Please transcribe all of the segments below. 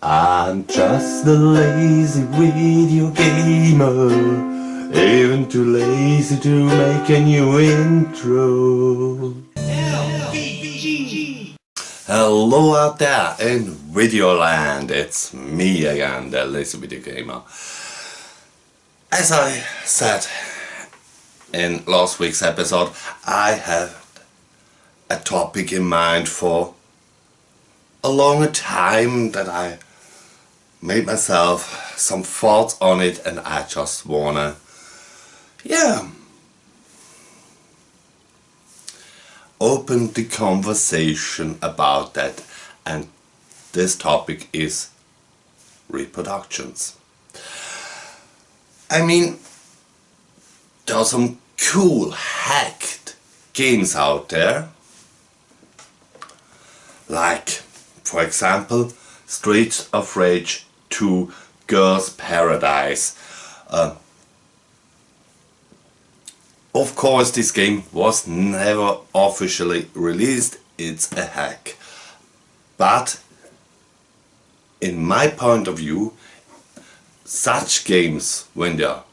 I'm just a lazy video gamer, even too lazy to make a new intro. Hello out there in Videoland, it's me again, the lazy video gamer. As I said in last week's episode, I have a topic in mind for a long time that I made myself some thoughts on it, and I just wanna open the conversation about that. And this topic is reproductions. I mean, there are some cool hacked games out there, like for example Streets of Rage 2 Girls Paradise. Of course this game was never officially released, it's a hack. But in my point of view, such games, when they're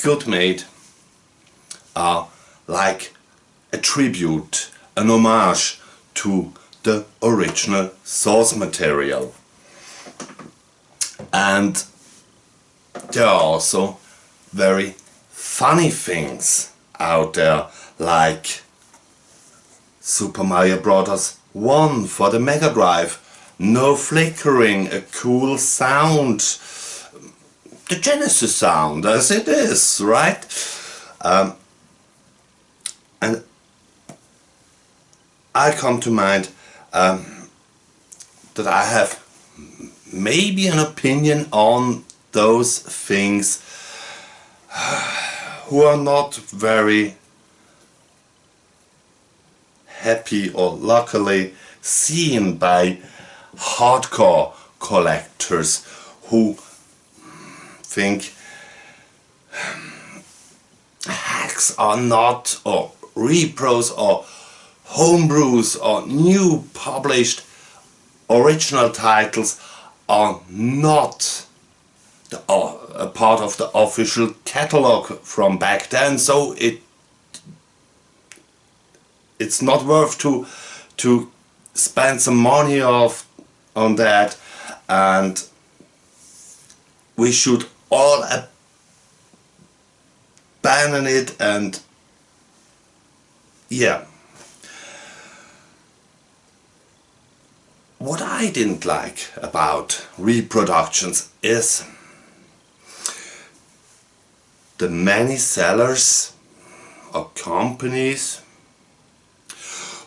good made, are like a tribute, an homage to the original source material. And there are also very funny things out there, like Super Mario Bros. 1 for the Mega Drive, no flickering, a cool sound, the Genesis sound as it is, right? And I come to mind that I have maybe an opinion on those things who are not very happy or luckily seen by hardcore collectors who think hacks are not, or repros or homebrews or new published original titles are not a part of the official catalog from back then, so it's not worth to spend some money on that, and we should all abandon it. And yeah, what I didn't like about reproductions is the many sellers or companies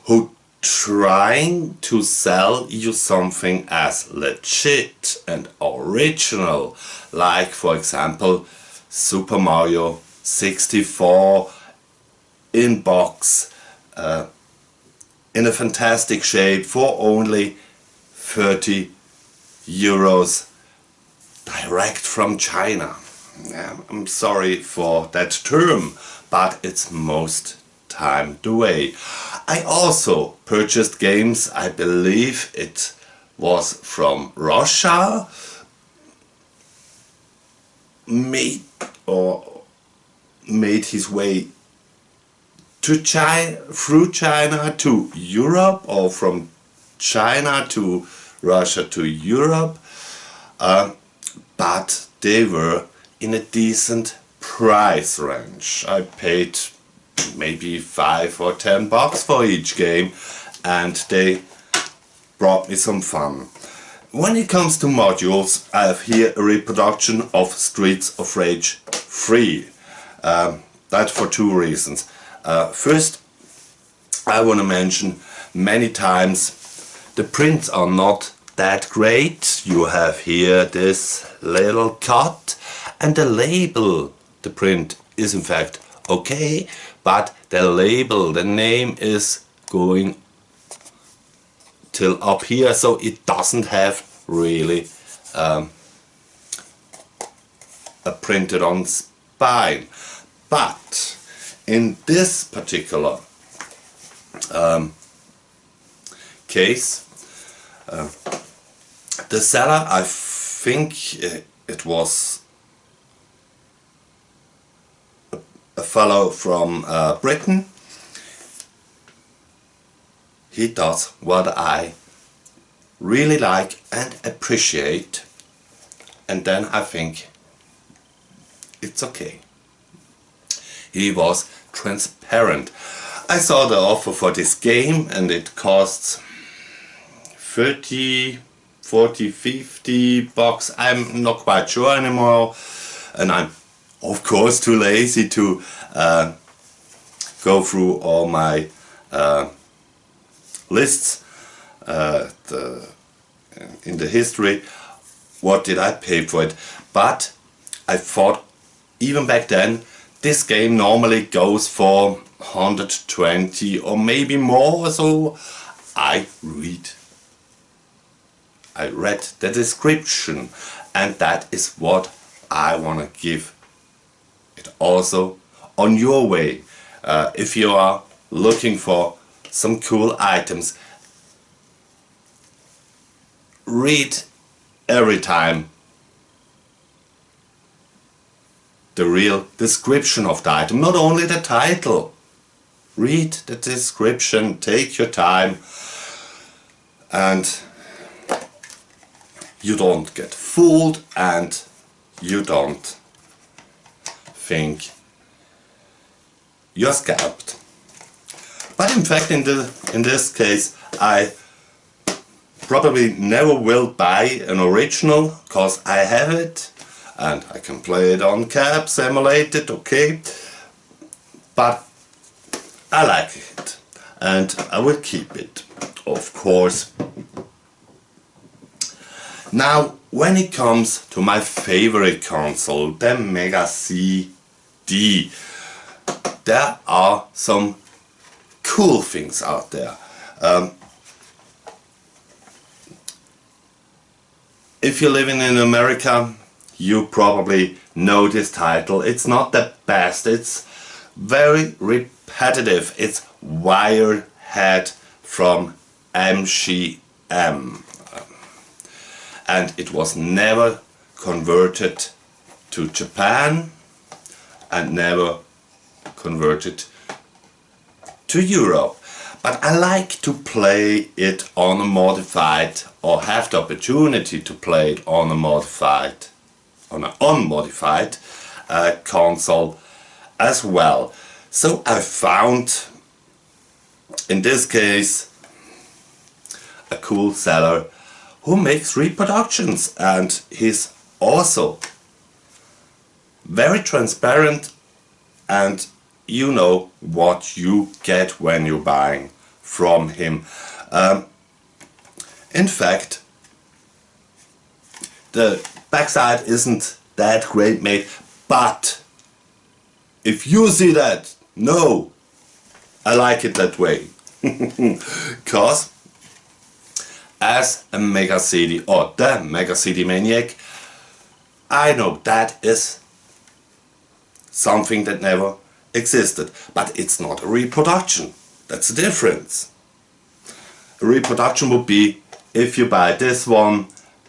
who trying to sell you something as legit and original, like for example Super Mario 64 in box, in a fantastic shape for only 30 euros direct from China. I'm sorry for that term, but it's most time the way. I also purchased games, I believe it was from Russia, made his way to China, through China to Europe, or from China to Russia to Europe, but they were in a decent price range. I paid maybe 5 or 10 bucks for each game, and they brought me some fun. When it comes to modules, I have here a reproduction of Streets of Rage 3. That for two reasons. First, I want to mention many times the prints are not that great. You have here this little cut, and the label, the print is in fact okay, but the label, the name is going till up here, so it doesn't have really a printed on spine. But in this particular case, The seller, I think it was a fellow from Britain. He does what I really like and appreciate, and then I think it's okay. He was transparent. I saw the offer for this game and it costs 30, 40, 50 bucks. I'm not quite sure anymore, and I'm of course too lazy to go through all my lists in the history. What did I pay for it? But I thought even back then this game normally goes for 120 or maybe more, so I read the description, and that is what I want to give it also on your way. If you are looking for some cool items, read every time the real description of the item, not only the title. Read the description, take your time, and you don't get fooled and you don't think you're scalped. But in fact, in this case, I probably never will buy an original, because I have it and I can play it on cabs, emulate it, okay, but I like it and I will keep it, of course. Now, when it comes to my favorite console, the Mega CD, there are some cool things out there. If you're living in America, you probably know this title. It's not the best, it's very repetitive. It's Wirehead from MGM. And it was never converted to Japan and never converted to Europe. But I like to play it on a modified, or have the opportunity to play it on a modified, on an unmodified console as well. So I found, in this case, a cool seller who makes reproductions, and he's also very transparent, and you know what you get when you're buying from him. In fact, the backside isn't that great made, but if you see that, no, I like it that way. Because as a Mega CD, or the Mega CD maniac, I know that is something that never existed, but it's not a reproduction. That's the difference. A reproduction would be if you buy this one,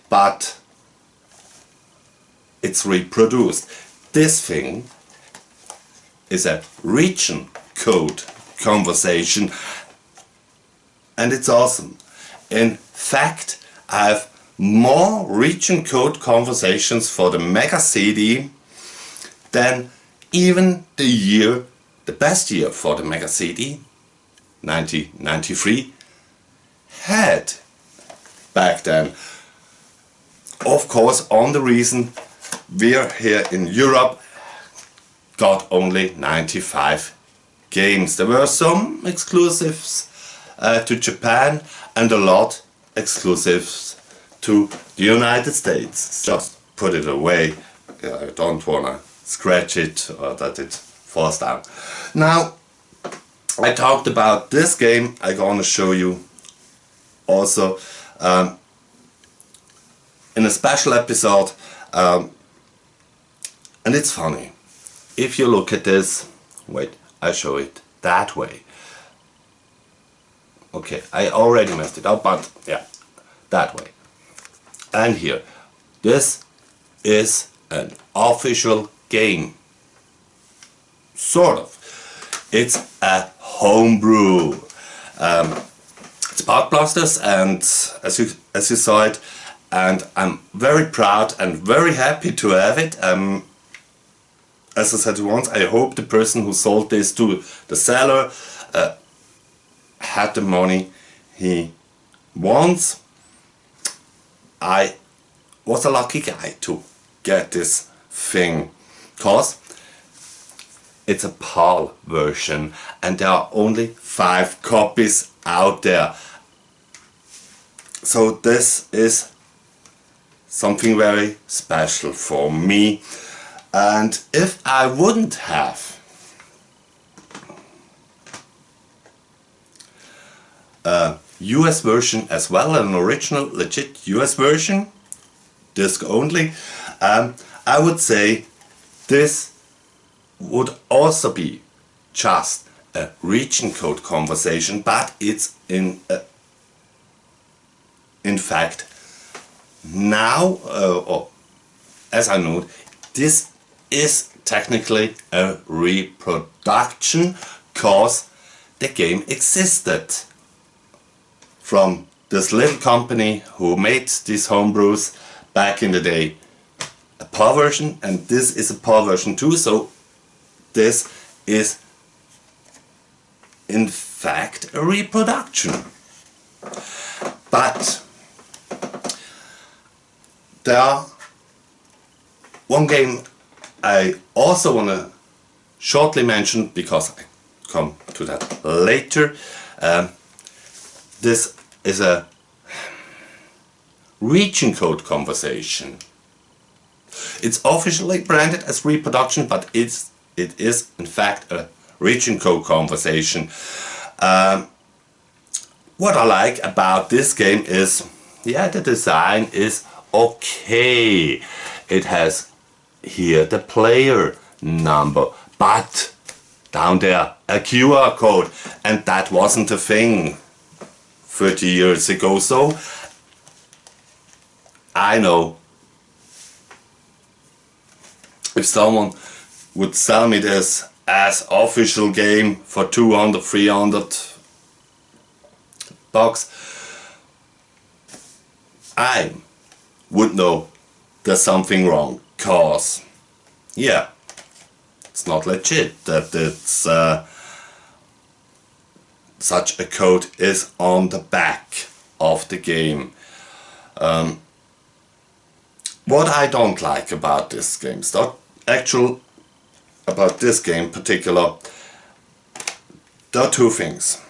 but it's reproduced. This thing is a region code conversation, and it's awesome. In fact, I have more region code conversations for the Mega CD than even the best year for the Mega CD, 1993, had back then. Of course, on the reason we're here in Europe got only 95 games. There were some exclusives to Japan and a lot exclusives to the United States. Just put it away. I don't wanna scratch it or that it falls down. Now, I talked about this game. I'm gonna show you also in a special episode, and it's funny. If you look at this, wait, I show it that way. Okay, I already messed it up, but yeah, that way. And here, this is an official game. Sort of. It's a homebrew. It's Blockbusters, and as you saw it, and I'm very proud and very happy to have it. As I said once, I hope the person who sold this to the seller had the money he wants. I was a lucky guy to get this thing, cause it's a PAL version and there are only 5 copies out there. So this is something very special for me. And if I wouldn't have a US version as well, an original legit US version, disc only, I would say this would also be just a region code conversation, but it's in fact now, or as I know, this is technically a reproduction, cause the game existed from this little company who made these homebrews back in the day. A PAL version, and this is a PAL version too, so this is in fact a reproduction. But there are one game I also want to shortly mention, because I come to that later. This is a region code conversation. It's officially branded as reproduction, but it is in fact a region code conversation. What I like about this game is, yeah, the design is okay. It has here the player number, but down there a QR code, and that wasn't a thing 30 years ago. So I know if someone would sell me this as official game for 200, 300 bucks, I would know there's something wrong, cause yeah, it's not legit that it's such a code is on the back of the game. What I don't like about this game, about this game in particular, there are 2 things.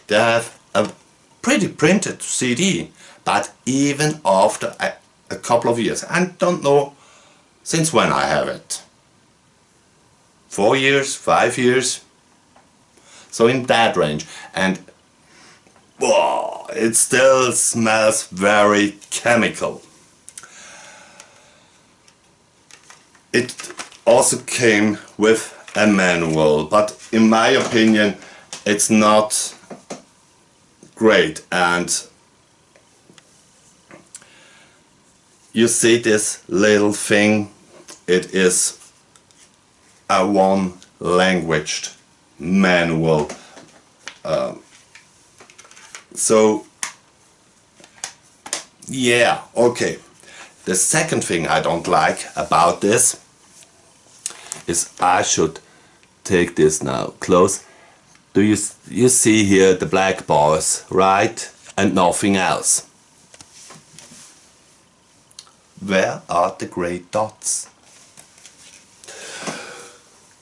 They have a pretty printed CD, but even after a couple of years, I don't know since when I have it. 4 years, 5 years, so in that range, and whoa, it still smells very chemical. It also came with a manual, but in my opinion it's not great. And you see this little thing, it is a 1 languaged manual. So yeah, okay. The second thing I don't like about this is, I should take this now close. Do you see here the black bars, right? And nothing else. Where are the grey dots?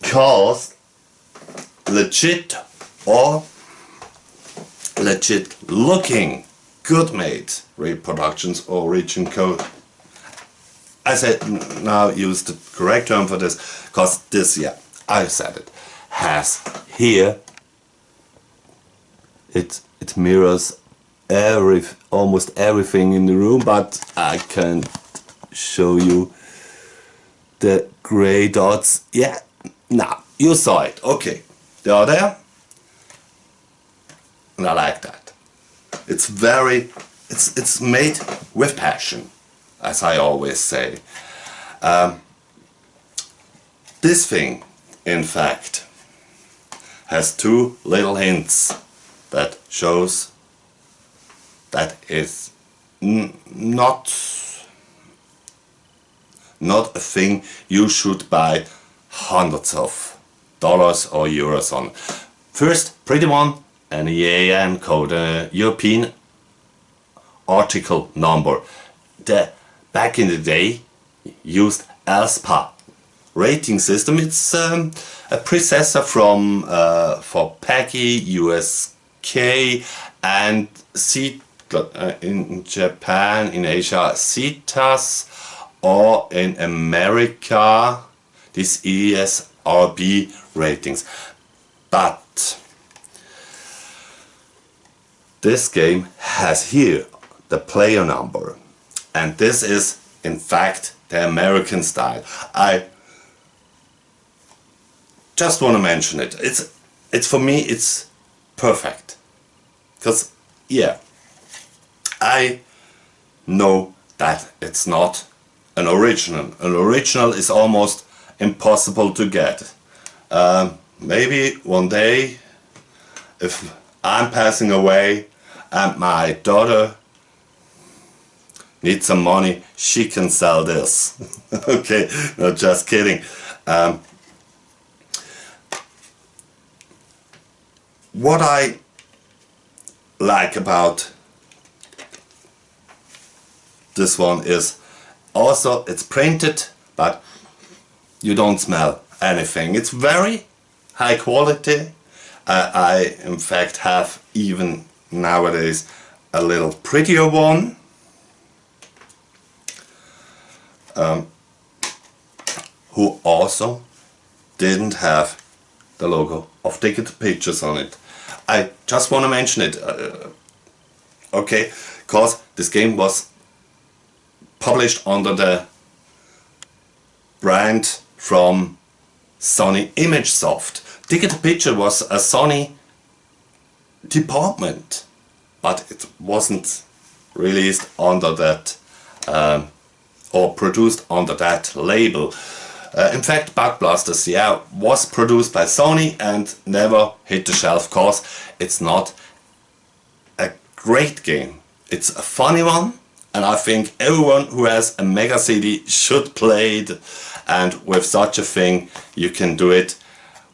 Cause legit or legit looking good made reproductions or region code, I said now use the correct term for this, because this, yeah, I said it, has here, it mirrors almost everything in the room, but I can't show you the grey dots. Yeah, now you saw it, okay, they are there, and I like that. It's very it's made with passion, as I always say. This thing, in fact, has two little hints that shows that it's not a thing you should buy hundreds of dollars or euros on. First, pretty one, an EAN code, a European article number. Back in the day used ALSPA rating system. It's a processor from for PAGI, USK, and in Japan, in Asia, CETAS, or in America, this ESRB ratings. But this game has here the player number, and this is in fact the American style. I just want to mention it. It's for me it's perfect, because yeah, I know that it's not an original. An original is almost impossible to get. Maybe one day, if I'm passing away and my daughter needs some money, she can sell this. Okay, no, just kidding. What I like about this one is also it's printed, but you don't smell anything. It's very high quality. I in fact have even nowadays a little prettier one. Who also didn't have the logo of Ticket Pictures on it. I just want to mention it, okay, because this game was published under the brand from Sony ImageSoft. Ticket Picture was a Sony department, but it wasn't released under that or produced under that label. In fact, Bug Blasters, yeah, was produced by Sony and never hit the shelf because it's not a great game. It's a funny one, and I think everyone who has a Mega CD should play it. And with such a thing, you can do it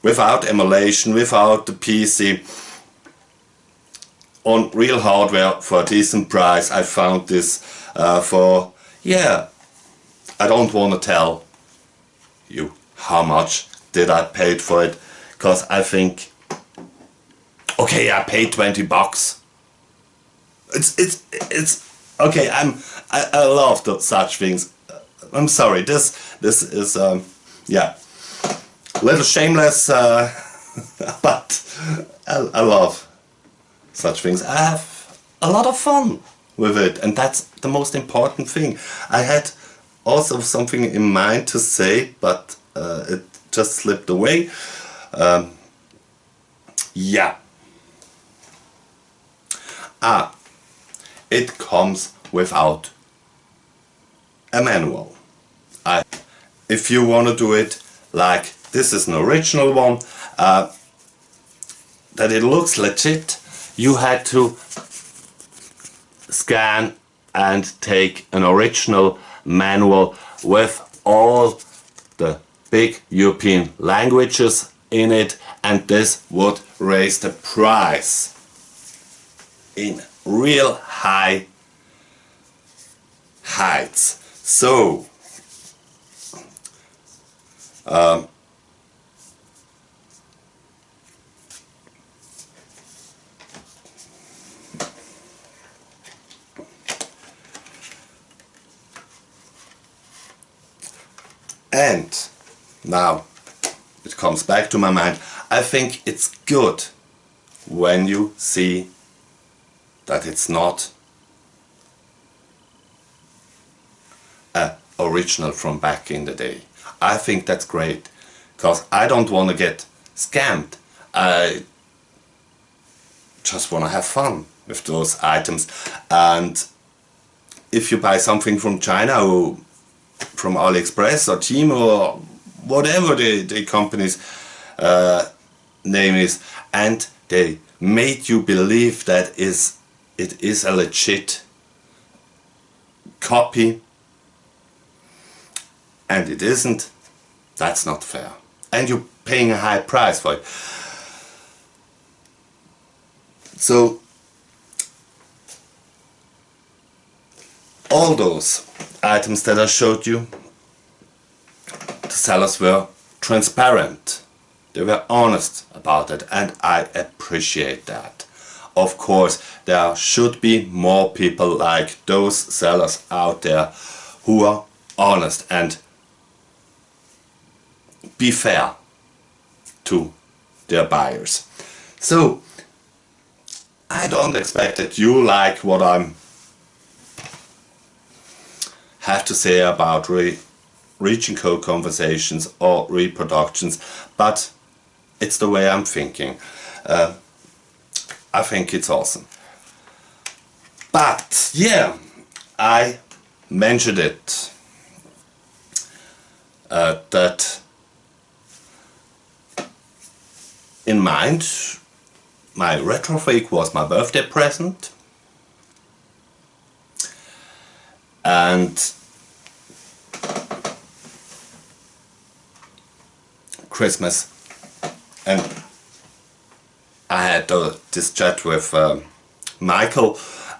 without emulation, without the PC, on real hardware for a decent price. I found this for, yeah, I don't want to tell you how much did I paid for it, because I think, okay, I paid 20 bucks. It's okay. I love such things. I'm sorry. This is yeah, a little shameless, but I love such things. I have a lot of fun with it, and that's the most important thing. I had also something in mind to say, but it just slipped away. Yeah. It comes without a manual. If you want to do it like this is an original one, that it looks legit, you had to scan and take an original manual with all the big European languages in it, and this would raise the price in real high heights. So and now it comes back to my mind. I think it's good when you see that it's not a original from back in the day. I think that's great, because I don't want to get scammed. I just want to have fun with those items. And if you buy something from China or from AliExpress or Temu or whatever the company's name is, and they made you believe that it is a legit copy and it isn't, that's not fair. And you're paying a high price for it. So all those items that I showed you, the sellers were transparent. They were honest about it, and I appreciate that. Of course, there should be more people like those sellers out there who are honest and be fair to their buyers. So, I don't expect that you like what I have to say about reaching code conversations or reproductions, but it's the way I'm thinking. I think it's awesome. But yeah, I mentioned it that in mind, my retro fake was my birthday present, and Christmas, and I had this chat with Michael,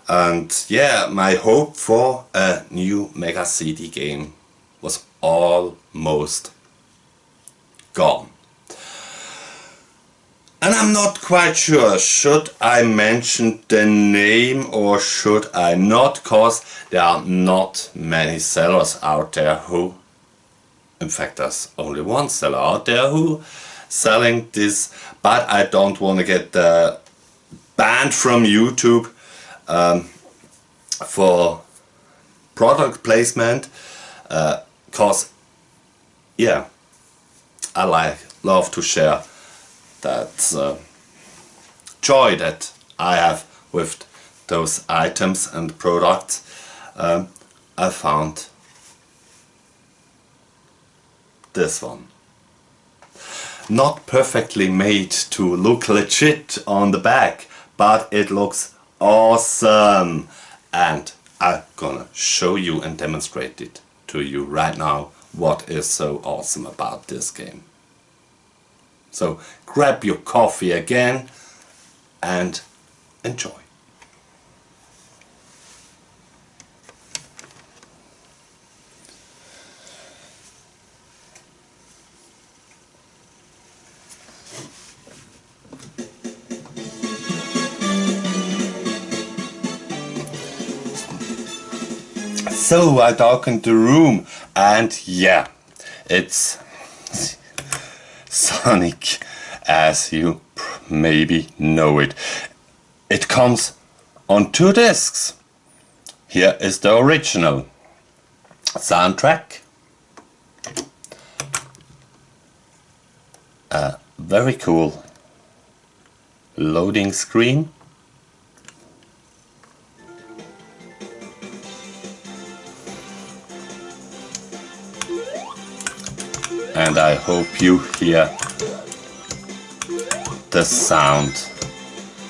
and yeah, my hope for a new Mega CD game was almost gone. And I'm not quite sure, should I mention the name or should I not, cause there are not many sellers out there who, in fact there's only one seller out there who selling this, but I don't want to get banned from YouTube for product placement, cause yeah, I love to share that joy that I have with those items and products. I found this one. Not perfectly made to look legit on the back, but it looks awesome. And I'm gonna show you and demonstrate it to you right now what is so awesome about this game. So grab your coffee again and enjoy. So I darkened the room, and yeah, it's Sonic as you maybe know it. It comes on 2 discs. Here is the original soundtrack. A very cool loading screen. And I hope you hear the sound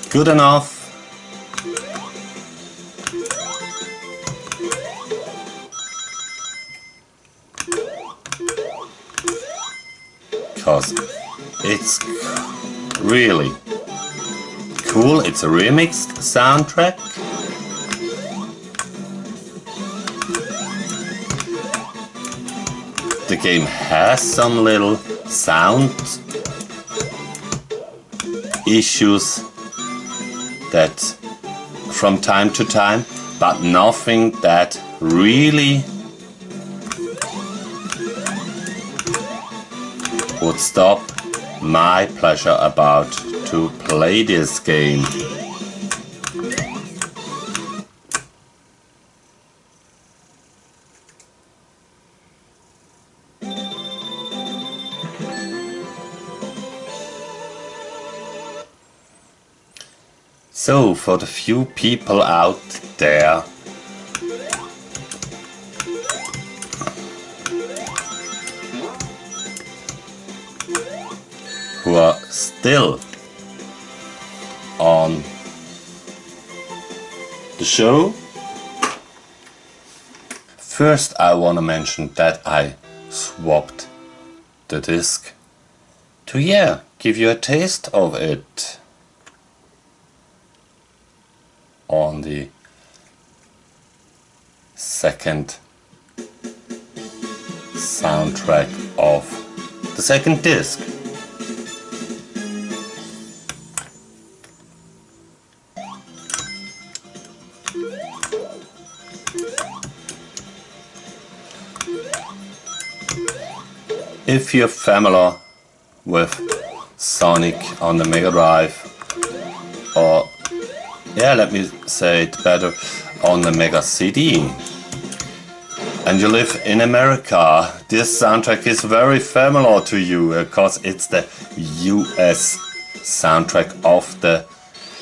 good enough. Because it's really cool. It's a remixed soundtrack. The game has some little sound issues that from time to time, but nothing that really would stop my pleasure about to play this game. So for the few people out there who are still on the show, first I wanna mention that I swapped the disc to give you a taste of it on the second soundtrack of the second disc. If you're familiar with Sonic on the Mega Drive, or let me say it better, on the Mega CD, and you live in America, this soundtrack is very familiar to you because it's the US soundtrack of the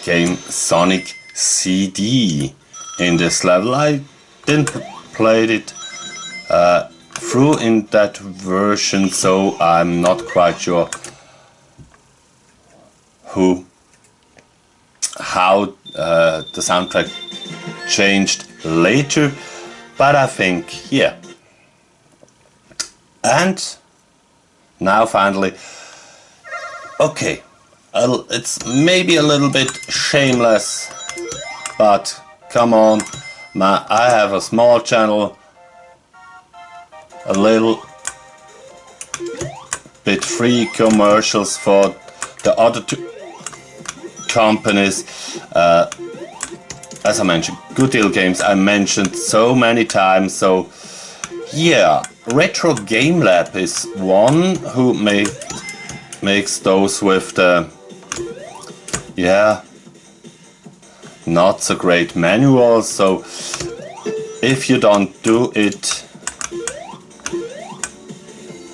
game Sonic CD. In this level, I didn't play it through in that version, so I'm not quite sure how the soundtrack changed later, but I think and now finally, okay, it's maybe a little bit shameless, but come on, I have a small channel, a little bit free commercials for the other two companies. As I mentioned, Good Deal Games I mentioned so many times, so Retro Game Lab is one who makes those with the not so great manuals, so if you don't do it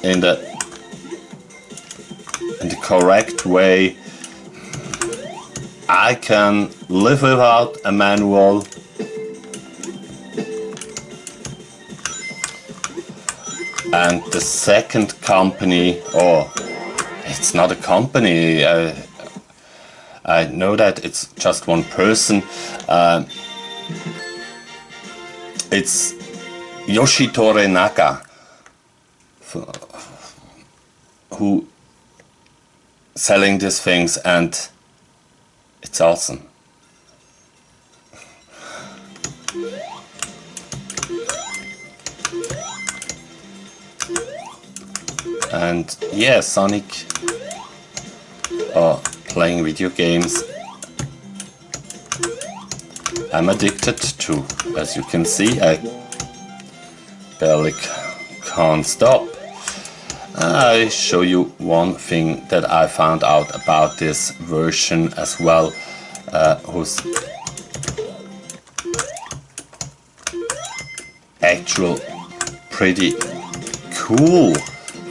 in the correct way, I can live without a manual. And the second company, it's not a company, I know that it's just one person, it's Yoshitore Naka, who selling these things, and it's awesome. And Sonic, playing video games, I'm addicted to. As you can see, I barely can't stop. I show you one thing that I found out about this version as well, who's actual pretty cool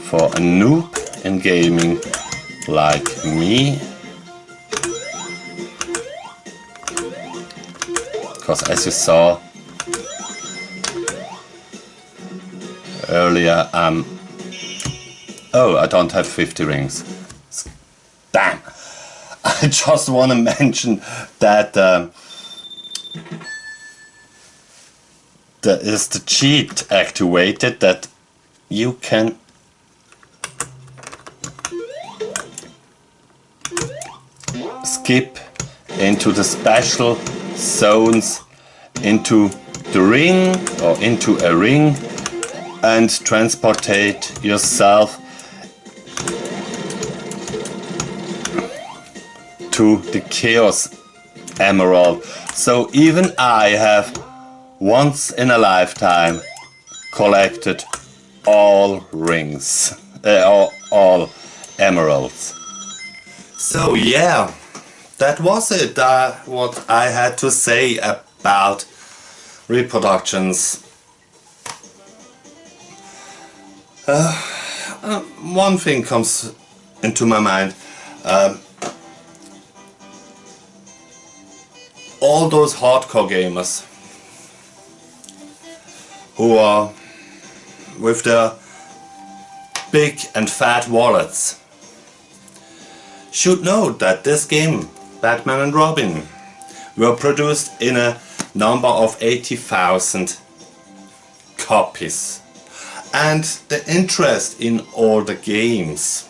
for a noob in gaming like me, because as you saw earlier, I don't have 50 rings. Damn! I just want to mention that there is the cheat activated, that you can skip into the special zones into the ring, or into a ring, and transportate yourself to the Chaos Emerald. So even I have once in a lifetime collected all rings, all emeralds. So that was it, what I had to say about reproductions. One thing comes into my mind. all those hardcore gamers who are with their big and fat wallets should know that this game, Batman and Robin, were produced in a number of 80,000 copies, and the interest in all the games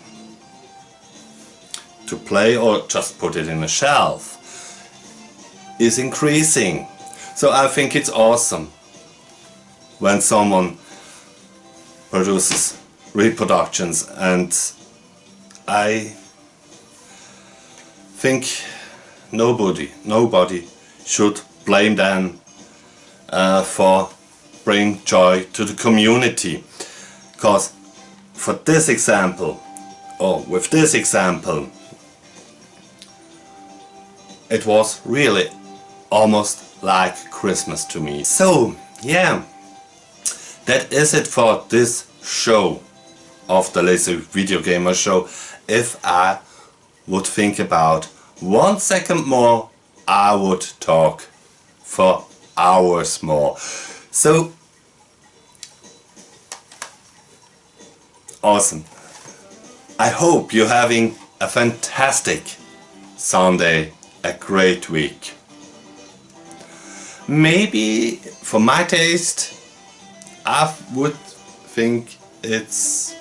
to play or just put it in a shelf is increasing. So I think it's awesome when someone produces reproductions, and I think nobody should blame them for bring joy to the community, because for this example, or with this example, it was really almost like Christmas to me. So yeah, that is it for this show of the Lazy Video Gamer Show. If I would think about 1 second more, I would talk for hours more. So awesome. I hope you're having a fantastic Sunday, a great week. Maybe for my taste, I would think it's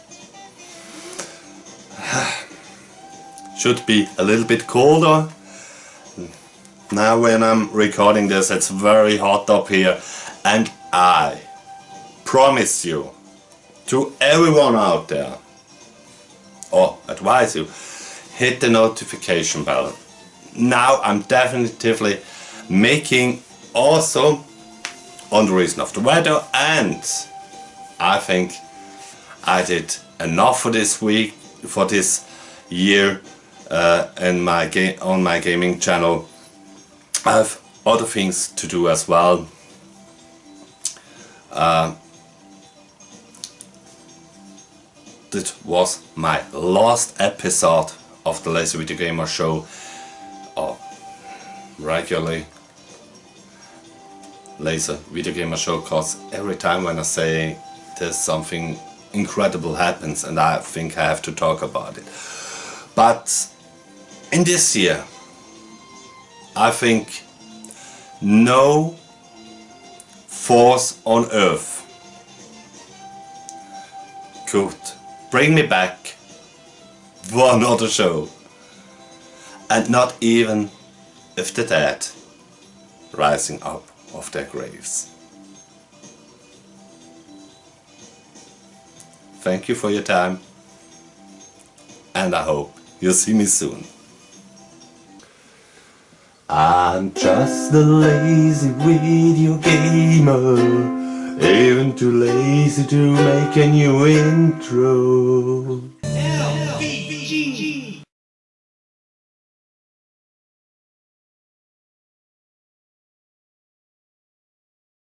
should be a little bit colder. Now when I'm recording this, it's very hot up here, and I promise you, to everyone out there, or advise you, hit the notification bell. Now I'm definitively making also on the reason of the weather, and I think I did enough for this week, for this year, on my gaming channel. I have other things to do as well. This was my last episode of the Lazy Video Gamer Show, or regularly Lazy Video Gamer Show, because every time when I say this, something incredible happens and I think I have to talk about it. But in this year, I think no force on earth could bring me back one other show, and not even if the dead rising up of their graves. Thank you for your time, and I hope you'll see me soon. I'm just a lazy video gamer, even too lazy to make a new intro. LVG.